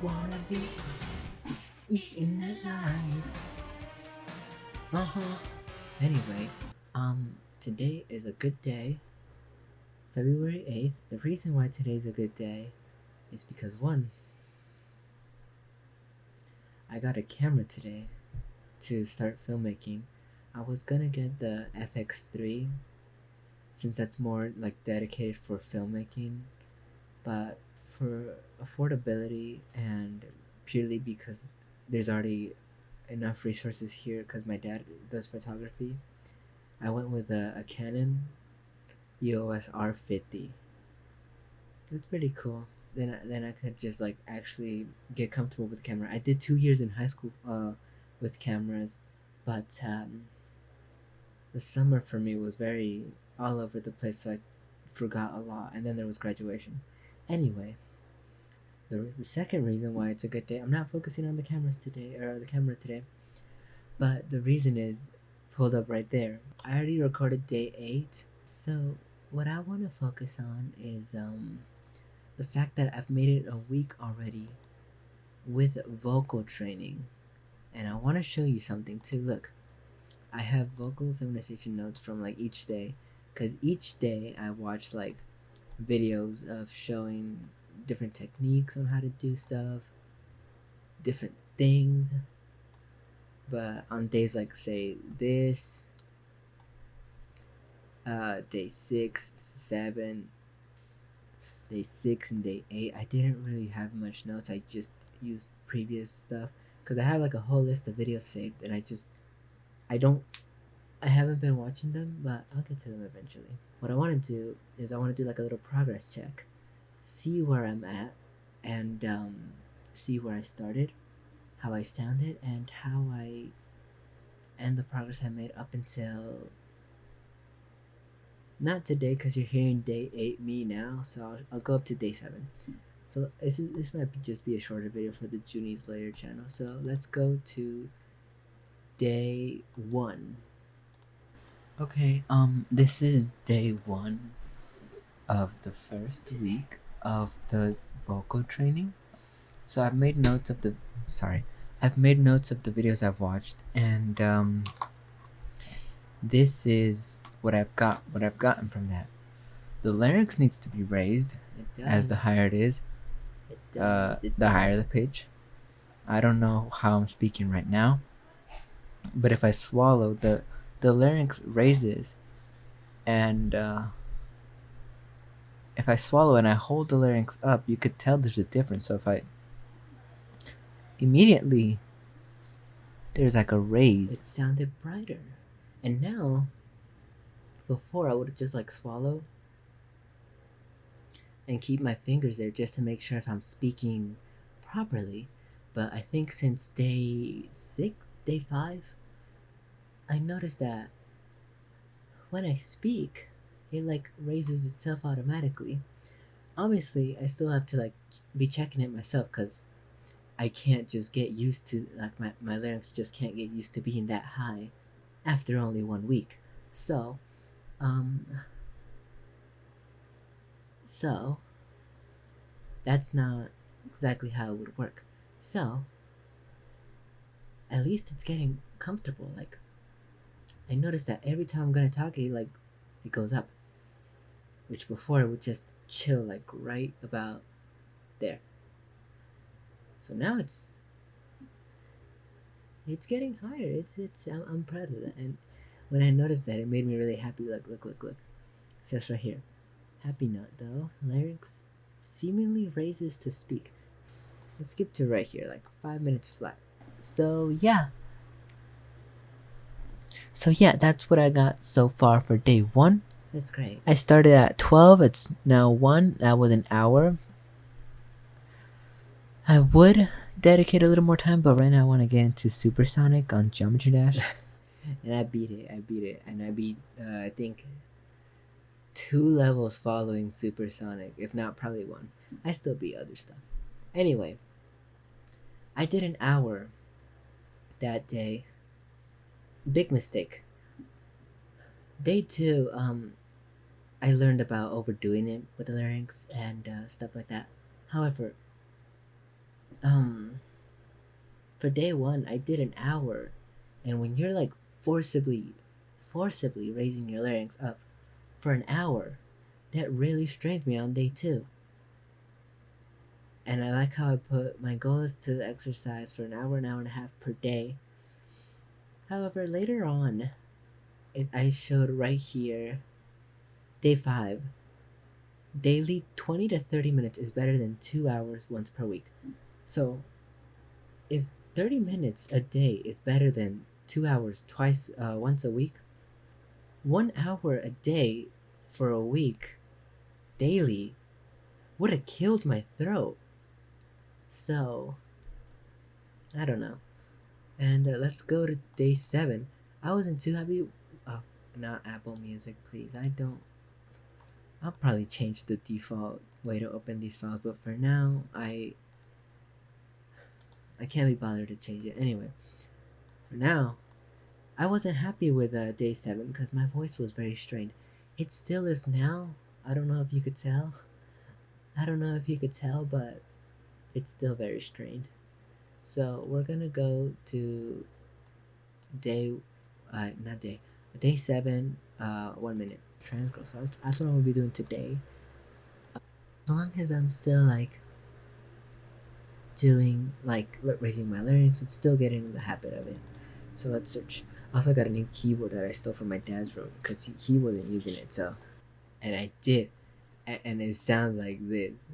wanna be eating that life. Anyway, today is a good day, February 8th. The reason why today's a good day is because one, I got a camera today to start filmmaking. I was gonna get the FX3 since that's more like dedicated for filmmaking, but for affordability and purely because there's already enough resources here because my dad does photography, I went with a Canon EOS R50. It's pretty cool. Then I could just like actually get comfortable with the camera. I did 2 years in high school with cameras, but the summer for me was very all over the place, so I forgot a lot. And then there was graduation. Anyway, there was the second reason why it's a good day. I'm not focusing on the cameras today or the camera today, but the reason is pulled up right there. I already recorded day 8, so what I want to focus on is the fact that I've made it a week already with vocal training, and I want to show you something too. Look, I have vocal feminization notes from like each day, because each day I watch like videos of showing different techniques on how to do stuff, different things. But on days like say this, day 6, 7, day 6 and day 8, I didn't really have much notes. I just used previous stuff because I have like a whole list of videos saved, and I haven't been watching them, but I'll get to them eventually. What I want to do is I want to do like a little progress check, see where I'm at, and see where I started, how I sounded, and how I end the progress I made up until not today because you're hearing day 8 me now, so I'll go up to day 7. So this might just be a shorter video for the Junies Later channel. So let's go to day 1. Okay, this is day 1 of the first week of the vocal training. So I've made notes of the videos I've watched, and this is what I've gotten from that. The larynx needs to be raised as the higher it is. The higher the pitch. I don't know how I'm speaking right now, but if I swallow, the larynx raises, and if I swallow and I hold the larynx up, you could tell there's a difference. So if I immediately, there's like a raise. It sounded brighter. And now, before I would have just like swallow and keep my fingers there just to make sure if I'm speaking properly. But I think since day 6, day 5, I noticed that when I speak, it like raises itself automatically. Obviously, I still have to like be checking it myself because I can't just get used to, like my larynx just can't get used to being that high after only 1 week. So that's not exactly how it would work. So at least it's getting comfortable. Like I noticed that every time I'm gonna talk, it goes up, which before it would just chill like right about there. So now it's getting higher. I'm proud of that. And when I noticed that, it made me really happy. Look. It says right here, happy note though, larynx seemingly raises to speak. Let's skip to right here, like 5 minutes flat. So yeah, that's what I got so far for day 1. That's great. I started at 12. It's now 1. That was an hour. I would dedicate a little more time, but right now I want to get into Supersonic on Geometry Dash. And I beat it. And I beat, I think, 2 levels following Supersonic, if not probably 1. I still beat other stuff. Anyway, I did an hour that day. Big mistake. Day 2, I learned about overdoing it with the larynx and stuff like that. However, um for day one I did an hour, and when you're like forcibly raising your larynx up for an hour, that really strained me on day two. And I like how I put my goal is to exercise for an hour and a half per day. However, later on, I showed right here, day five, daily 20 to 30 minutes is better than 2 hours once per week. So if 30 minutes a day is better than 2 hours once a week, 1 hour a day for a week daily would have killed my throat. So I don't know. And let's go to day seven. I wasn't too happy. Oh, not Apple Music, please. I don't. I'll probably change the default way to open these files, but for now, I can't be bothered to change it. Anyway, for now, I wasn't happy with day seven because my voice was very strained. It still is now. I don't know if you could tell. I don't know if you could tell, but it's still very strained. So we're gonna go to day, not day, day seven. 1 minute transcript. So that's what I'm gonna be doing today. As long as I'm still like doing like raising my larynx, it's still getting the habit of it. So let's search. I also got a new keyboard that I stole from my dad's room because he wasn't using it. So, and I did, and it sounds like this.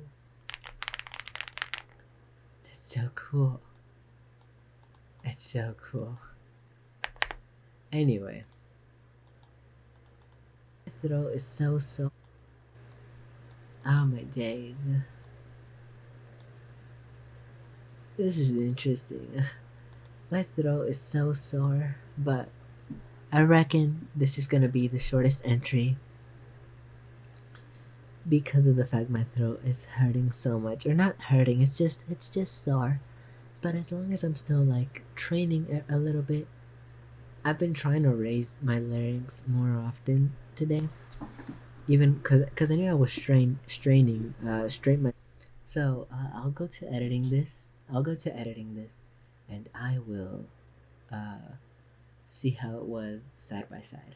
That's so cool. It's so cool. Anyway, my throat is so sore. Oh my days. This is interesting. My throat is so sore, but I reckon this is gonna be the shortest entry because of the fact my throat is hurting so much. Or not hurting, it's just sore. But as long as I'm still like training a little bit, I've been trying to raise my larynx more often today. Even because I knew I was straining strain my. So I'll go to editing this. I'll go to editing this, and I will uh, see how it was side by side.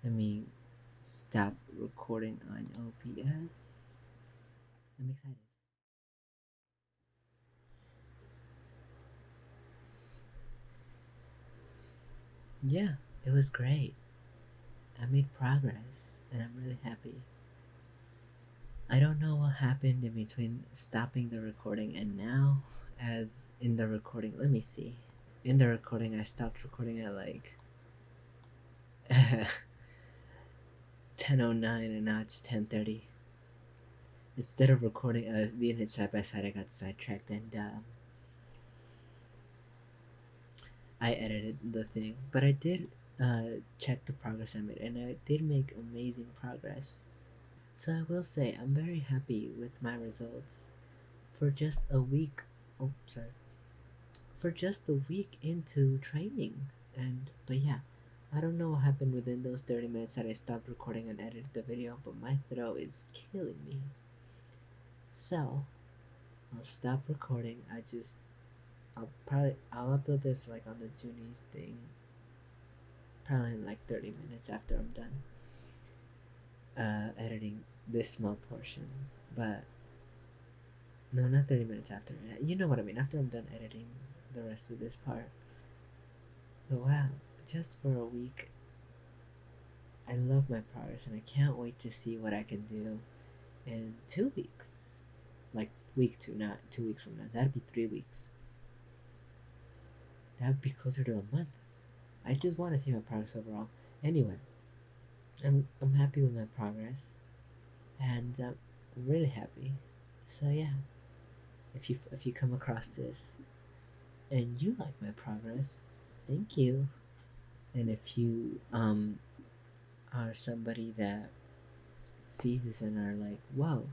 Let me stop recording on OBS. I'm excited. Yeah, it was great. I made progress, and I'm really happy. I don't know what happened in between stopping the recording and now, as in the recording. Let me see. In the recording, I stopped recording at like 10:09, and now it's 10:30. Instead of recording, being it side by side, I got sidetracked and I edited the thing. But I did check the progress I made, and I did make amazing progress. So I will say I'm very happy with my results for just a week. Oh, sorry. For just a week into training. And but yeah, I don't know what happened within those 30 minutes that I stopped recording and edited the video, but my throat is killing me. So I'll stop recording. I'll upload this like on the Junies thing. Probably in like 30 minutes after I'm done editing this small portion. But no, not 30 minutes after. You know what I mean. After I'm done editing the rest of this part. But wow, just for a week, I love my progress, and I can't wait to see what I can do in 2 weeks. Like week two, not 2 weeks from now. That'd be 3 weeks. That'd be closer to a month. I just want to see my progress overall. Anyway, I'm happy with my progress, and I'm really happy. So yeah, if you come across this and you like my progress, thank you. And if you are somebody that sees this and are like, whoa,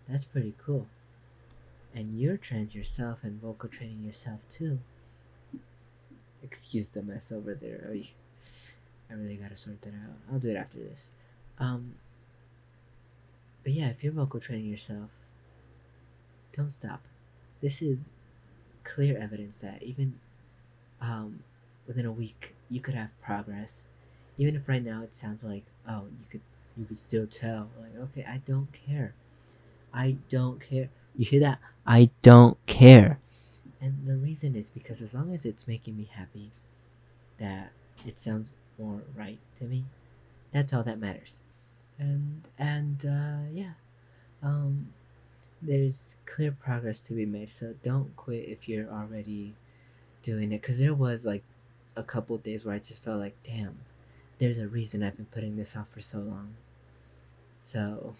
that's pretty cool, and you're trans yourself and vocal training yourself too. Excuse the mess over there. I really gotta sort that out. I'll do it after this. Um, but yeah, if you're vocal training yourself, Don't stop. This is clear evidence that even um, within a week you could have progress. Even if right now it sounds like, oh, you could still tell. Like, okay, I don't care. I don't care. You hear that? I don't care. And the reason is because as long as it's making me happy, that it sounds more right to me. That's all that matters. And yeah, um, there's clear progress to be made. So don't quit if you're already doing it. Cause there was like a couple days where I just felt like, damn, there's a reason I've been putting this off for so long. So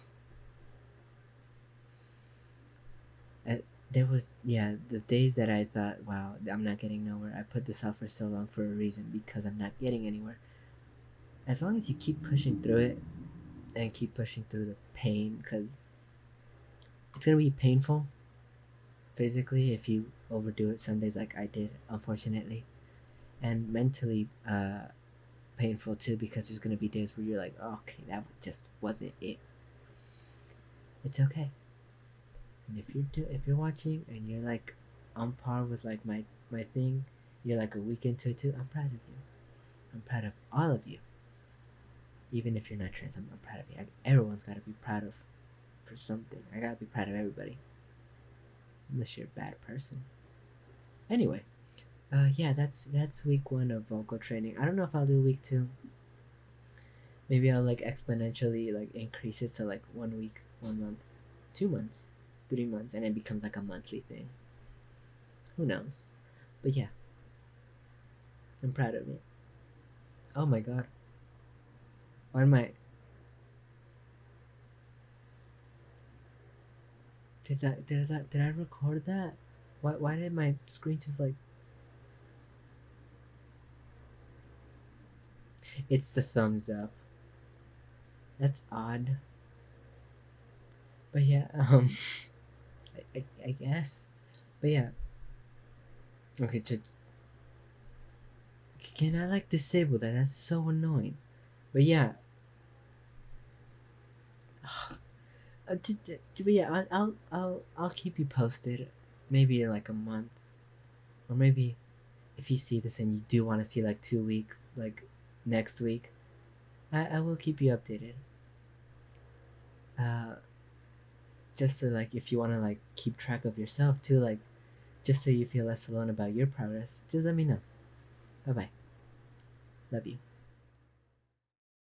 uh, there was, yeah, the days that I thought, wow, I'm not getting nowhere. I put this off for so long for a reason because I'm not getting anywhere. As long as you keep pushing through it and keep pushing through the pain, because it's gonna be painful physically if you overdo it some days, like I did, unfortunately, and mentally painful too, because there's gonna be days where you're like, oh, okay, that just wasn't it. It's okay. And if you're watching and you're like on par with like my thing, you're like a week into it too. I'm proud of you. I'm proud of all of you. Even if you're not trans, I'm proud of you. Everyone's got to be proud of for something. I gotta be proud of everybody, unless you're a bad person. Anyway, yeah, that's week one of vocal training. I don't know if I'll do week two. Maybe I'll like exponentially like increase it, so like 1 week, 1 month, 2 months, 3 months, and it becomes like a monthly thing. Who knows? But yeah, I'm proud of it. Oh my god. Why am I did I record that? Why did my screen just like it's the thumbs up. That's odd. But yeah, I guess. But yeah. Okay, can I like disable that? That's so annoying. But yeah, but yeah, I'll keep you posted. Maybe in like a month, or maybe if you see this and you do want to see like 2 weeks, like next week, I will keep you updated. Uh, just so like if you want to like keep track of yourself too, like just so you feel less alone about your progress, just let me know. Bye bye. Love you.